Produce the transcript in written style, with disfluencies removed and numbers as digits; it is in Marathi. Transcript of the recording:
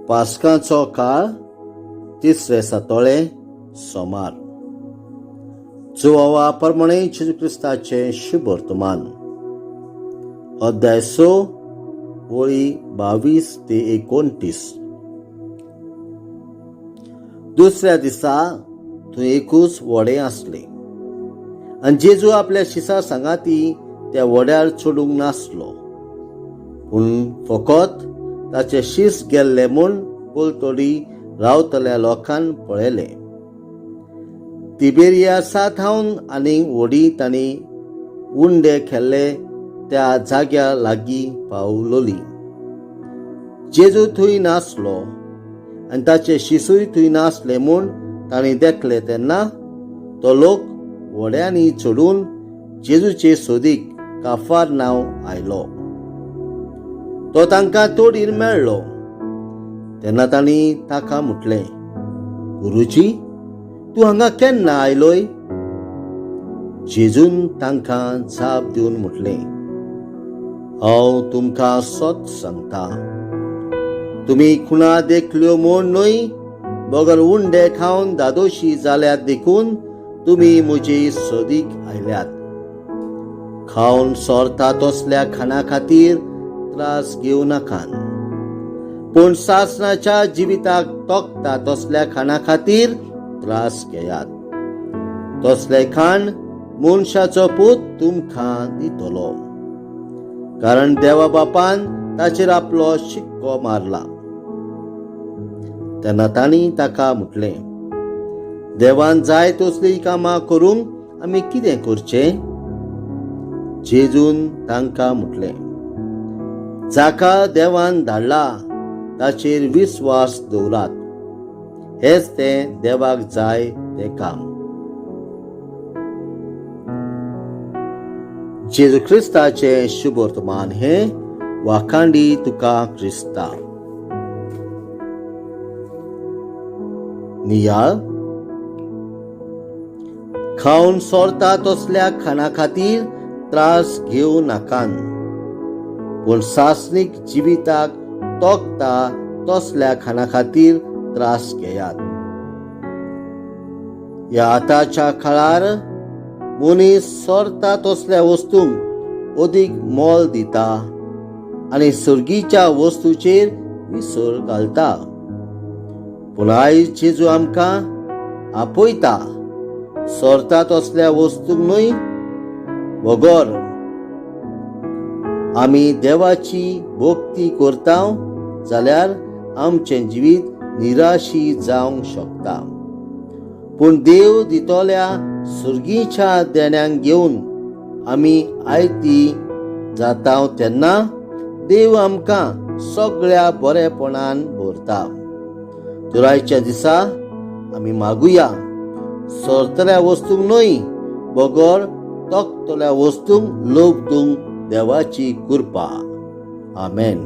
पास्कांचो काळ, तिसरे सातोळे, सोमार. जुवावा प्रमाणे जेजू क्रिस्ताचे शुभ वर्तमान. अध्याय 6 वळी 22 ते 29. दुसऱ्या दिसा थंय एकूच व्हडें आसलें, आनी जेजू आपल्या शिसा सांगाती त्या व्हड्यार चडूंक नासलो, पूण फकत ताचे शीस गेल्ले म्हूण पलतडी रावतल्या लोकांक पळयलें. तिबेरियासांतावन आनीक व्हडी तांणी उंडे केल्ले त्या जाग्या लागीं पावलोली. जेजू थंय नासलो आनी ताचे शिसूय थंय नासले म्हूण तांणी देखले तेन्ना तो लोक व्हड्यांनी चडून जेजूचे सोदीक काफारनाव आयलो. तो तांकां तोडीर मेळ्ळो तेन्ना तांणी ताका म्हटलें, गुरुजी, तूं हांगा केन्ना आयलोय? जेजून तांकां जाप दिवन म्हटलें, हांव तुमकां सत सांगतां, तुमी खुणा देखल्यो म्हूण न्हय, बगर उंडे खावन दादोशी जाल्यात देखून तुमी म्हजे सोदीक आयल्यात. खावन सोरता तसल्या खाणा खातीर त्रास घेवं नाकात, पूण सासणाच्या जिविताक तोखता तसल्या खाणा खातीर त्रास घेयात. तसले खाण मनशाचो पूत तुमकां दितलो, कारण देवा बापान ताचेर आपलो शिक्को मारला. तेन्ना तांणी ताका म्हटलें, देवान जाय तसली कामां करूंक आमी कितें करचें? जेजून तांकां म्हटलें, जाका देवान धाडला ताचेर विस्वास दवरात, हेच तें देवाक जाय तें काम. जेजू क्रिस्ताचे शुभ वर्तमान हे वाखांडी तुका क्रिस्ता. नियाळ, खावन सोरता तसल्या खाणा खातीर त्रास घेवं नाकात, पूण सासणीक जिविताक तोखता तसल्या खाणा खातीर त्रास घेयात. ह्या आतांच्या काळार मनीस सोरता तसल्या वस्तूंक अदीक मोल दिता आनी सर्गीच्या वस्तूचेर विसर घालता. पूण आयज जेजू आमकां आपयता, सोरता तसल्या वस्तूंक न्हय, बगर आमी देवाची भक्ती करता जाल्यार आमचें जिवीत निराशी जावंक शकता. पूण देव दितोल्या सुर्गीच्या देण्यांक घेवन आमी आयती जाता तेन्ना देव आमकां सगळ्या बरेपणान भरता. तर आयच्या दिसा आमी मागुया, सोरतल्या वस्तूंक न्हय, बगर तोखतल्या वस्तूंक लोभ दिवंक देवाची कृपा. आमेन.